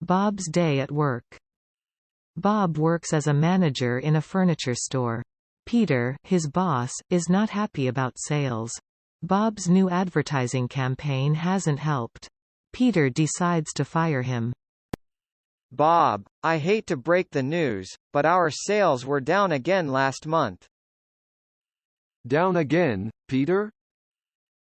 Bob's day at work. Bob works as a manager in a furniture store. Peter, his boss, is not happy about sales. Bob's new advertising campaign hasn't helped. Peter decides to fire him. Bob, I hate to break the news, but our sales were down again last month. Down again, Peter?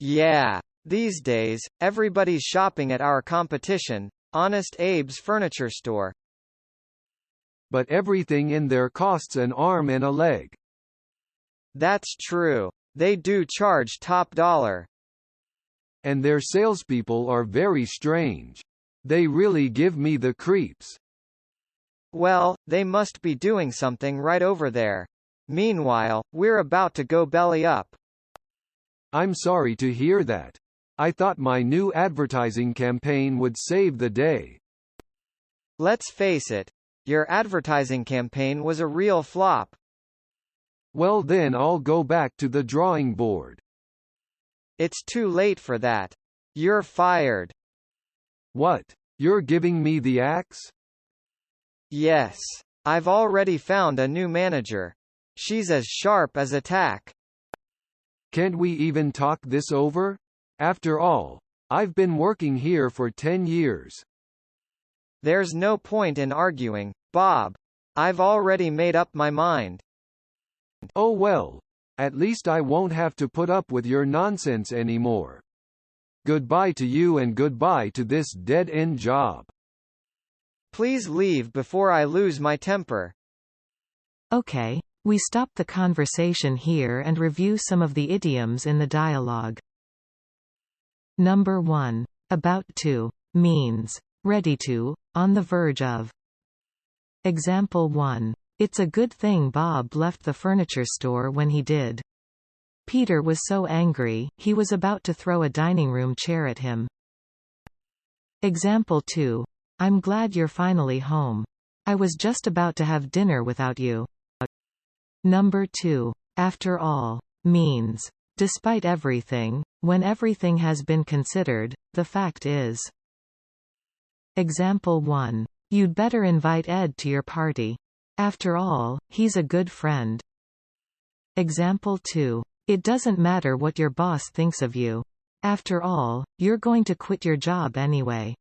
Yeah. These days, everybody's shopping at our competition, Honest Abe's furniture store. But everything in there costs an arm and a leg. That's true. They do charge top dollar. And their salespeople are very strange. They really give me the creeps. Well, they must be doing something right over there. Meanwhile, we're about to go belly up. I'm sorry to hear that. I thought my new advertising campaign would save the day. Let's face it, your advertising campaign was a real flop. Well then I'll go back to the drawing board. It's too late for that. You're fired. What? You're giving me the axe? Yes. I've already found a new manager. She's as sharp as a tack. Can't we even talk this over? After all, I've been working here for 10 years. There's no point in arguing, Bob. I've already made up my mind. Oh well. At least I won't have to put up with your nonsense anymore. Goodbye to you and goodbye to this dead-end job. Please leave before I lose my temper. Okay, we stop the conversation here and review some of the idioms in the dialogue. Number 1. About to means ready to, on the verge of. Example 1. It's a good thing Bob left the furniture store when he did. Peter was so angry, he was about to throw a dining room chair at him. Example 2. I'm glad you're finally home. I was just about to have dinner without you. Number 2. After all means despite everything, when everything has been considered, the fact is. Example 1. You'd better invite Ed to your party. After all, he's a good friend. Example 2. It doesn't matter what your boss thinks of you. After all, you're going to quit your job anyway.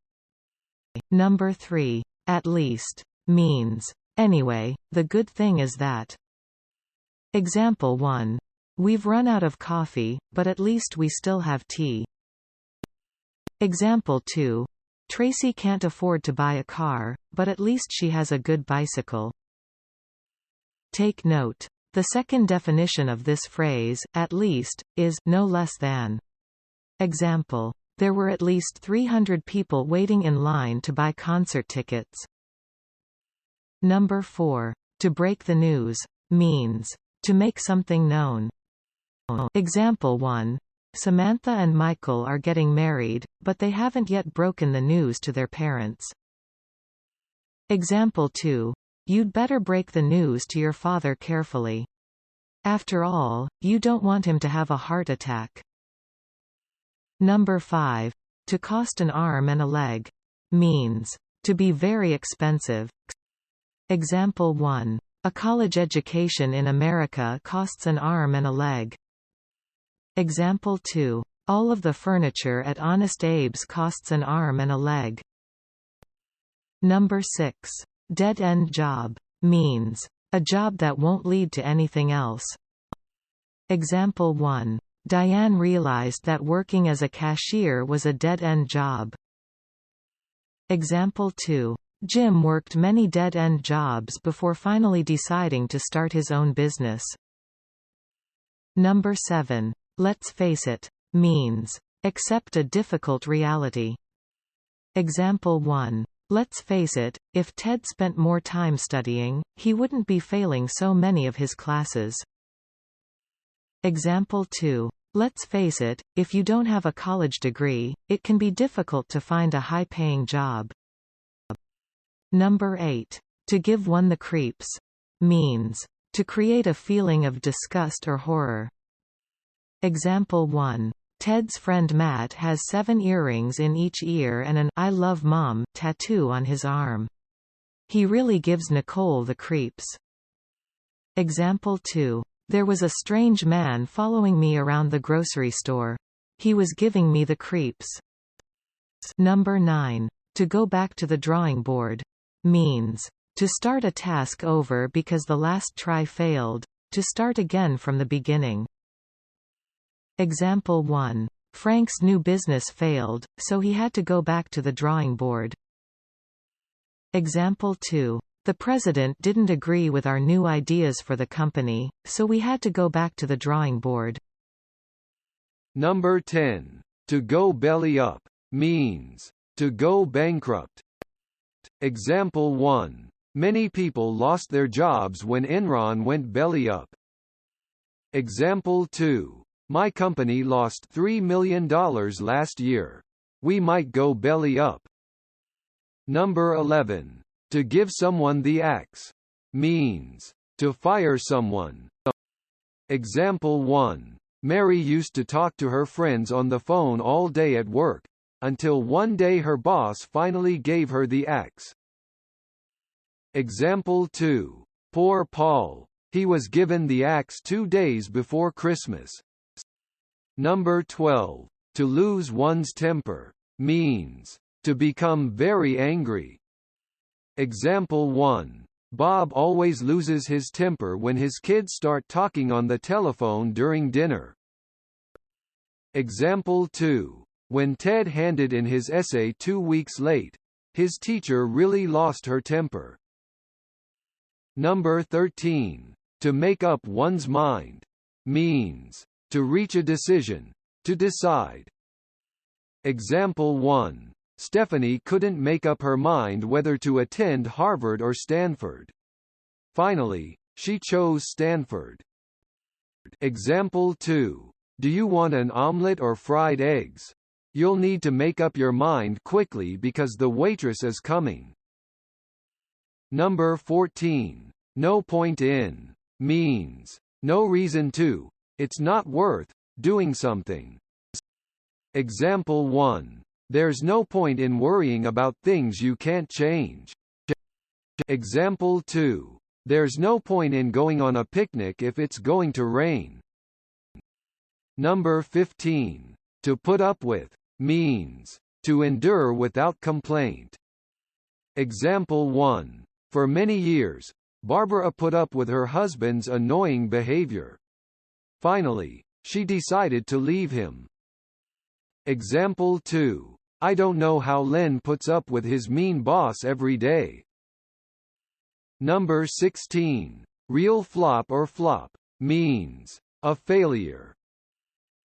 Number 3. At least means anyway, the good thing is that. Example 1. We've run out of coffee, but at least we still have tea. Example 2. Tracy can't afford to buy a car, but at least she has a good bicycle. Take note. The second definition of this phrase, at least, is no less than. Example. There were at least 300 people waiting in line to buy concert tickets. Number 4. To break the news means to make something known. Example 1. Samantha and Michael are getting married, but they haven't yet broken the news to their parents. Example 2. You'd better break the news to your father carefully. After all, you don't want him to have a heart attack. Number 5. To cost an arm and a leg means to be very expensive. Example 1. A college education in America costs an arm and a leg. Example 2. All of the furniture at Honest Abe's costs an arm and a leg. Number 6. Dead-end job means a job that won't lead to anything else. Example 1. Diane realized that working as a cashier was a dead-end job. Example 2. Jim worked many dead-end jobs before finally deciding to start his own business. Number 7. Let's face it means accept a difficult reality. Example 1. Let's face it, if Ted spent more time studying, he wouldn't be failing so many of his classes. Example 2. Let's face it, if you don't have a college degree, it can be difficult to find a high-paying job. Number 8. To give one the creeps means to create a feeling of disgust or horror. Example 1. Ted's friend Matt has 7 earrings in each ear and an "I love Mom" tattoo on his arm. He really gives Nicole the creeps. Example 2. There was a strange man following me around the grocery store. He was giving me the creeps. Number 9. To go back to the drawing board. Means to start a task over because the last try failed. To start again from the beginning. Example 1. Frank's new business failed, so he had to go back to the drawing board. Example 2. The president didn't agree with our new ideas for the company, so we had to go back to the drawing board. Number 10. To go belly up. Means to go bankrupt. Example 1. Many people lost their jobs when Enron went belly up. Example 2. My company lost $3 million last year. We might go belly up. Number 11. To give someone the axe. Means to fire someone. Example 1. Mary used to talk to her friends on the phone all day at work, until one day her boss finally gave her the axe. Example 2. Poor Paul. He was given the axe 2 days before Christmas. Number 12. To lose one's temper. Means to become very angry. Example 1. Bob always loses his temper when his kids start talking on the telephone during dinner. Example 2. When Ted handed in his essay 2 weeks late, his teacher really lost her temper. Number 13. To make up one's mind. Means to reach a decision, to decide. Example 1. Stephanie couldn't make up her mind whether to attend Harvard or Stanford. Finally, she chose Stanford. Example 2. Do you want an omelet or fried eggs? You'll need to make up your mind quickly because the waitress is coming. Number 14. No point in. Means no reason to. It's not worth doing something. Example 1. There's no point in worrying about things you can't change. Example 2. There's no point in going on a picnic if it's going to rain. Number 15. To put up with. Means to endure without complaint. Example 1. For many years, Barbara put up with her husband's annoying behavior. Finally, she decided to leave him. Example 2. I don't know how Len puts up with his mean boss every day. Number 16. Real flop or flop. Means a failure.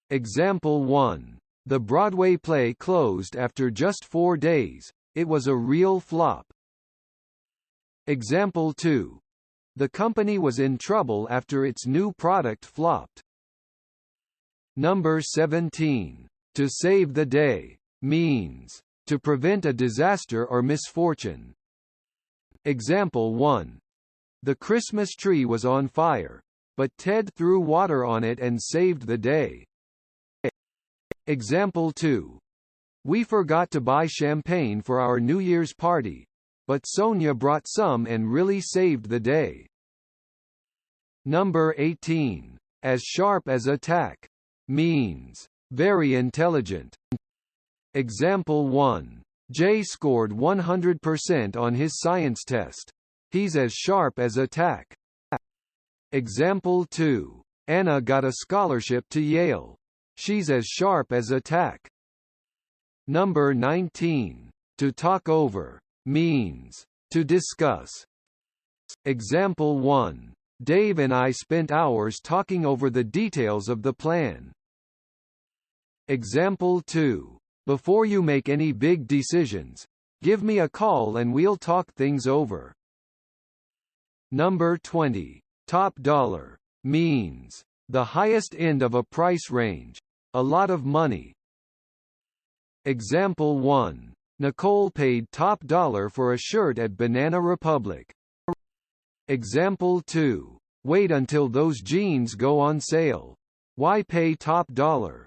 Example 1. The Broadway play closed after just 4 days. It was a real flop. Example 2. The company was in trouble after its new product flopped. Number 17. To save the day. Means to prevent a disaster or misfortune. Example 1. The Christmas tree was on fire, but Ted threw water on it and saved the day. Example 2. We forgot to buy champagne for our New Year's party, but Sonia brought some and really saved the day. Number 18. As sharp as a tack. Means very intelligent. Example 1. Jay scored 100% on his science test. He's as sharp as a tack. Example 2. Anna got a scholarship to Yale. She's as sharp as a tack. Number 19. To talk over. Means to discuss. Example 1. Dave and I spent hours talking over the details of the plan. Example 2. Before you make any big decisions, give me a call and we'll talk things over. Number 20. Top dollar. Means the highest end of a price range. A lot of money. Example 1. Nicole paid top dollar for a shirt at Banana Republic. Example 2. Wait until those jeans go on sale. Why pay top dollar?